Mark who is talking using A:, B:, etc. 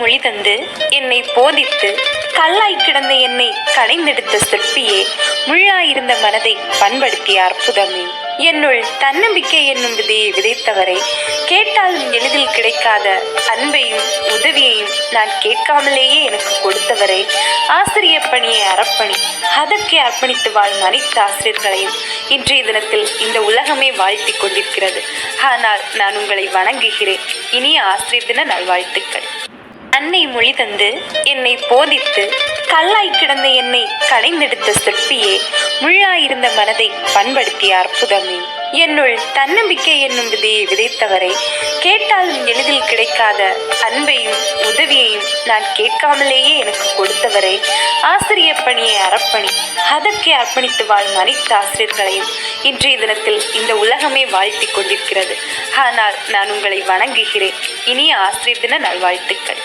A: மொழி தந்து என்னை போதித்து கல்லாய் கிடந்த என்னை கடைந்தெடுத்த சிற்பியே, முள்ளாயிருந்த மனதை பண்படுத்திய அற்புதமே, என்னுள் தன்னம்பிக்கை என்னும் விதையை விதைத்தவரே, கேட்டாலும் எளிதில் கிடைக்காத அன்பையும் உதவியையும் நான் கேட்காமலேயே எனக்கு கொடுத்தவரே, ஆசிரிய பணியை அறப்பணி அதற்கே அர்ப்பணித்து வாழும் அனைத்து ஆசிரியர்களையும் இன்றைய தினத்தில் இந்த உலகமே வாழ்த்தி கொண்டிருக்கிறது. ஆனால் நான் உங்களை வணங்குகிறேன். இனிய ஆசிரியர் தின நல்வாழ்த்துக்கள். அன்னை மொழி தந்து என்னை போதித்து கல்லாய் கிடந்த என்னை கடைந்தெடுத்த சிற்பியே, முள்ளாயிருந்த மனதை பண்படுத்திய அற்புதமே, என்னுள் தன்னம்பிக்கை என்னும் விதையை விதைத்தவரே, கேட்டாலும் எளிதில் கிடைக்காத அன்பையும் உதவியையும் நான் கேட்காமலேயே எனக்கு கொடுத்தவரே, ஆசிரிய பணியை அறப்பணி அதற்கே அர்ப்பணித்து வாழும் அனைத்து ஆசிரியர்களையும் இன்றைய தினத்தில் இந்த உலகமே வாழ்த்தி கொண்டிருக்கிறது. ஆனால் நான் உங்களை வணங்குகிறேன். இனிய ஆசிரியர் தின நல்வாழ்த்துக்கள்.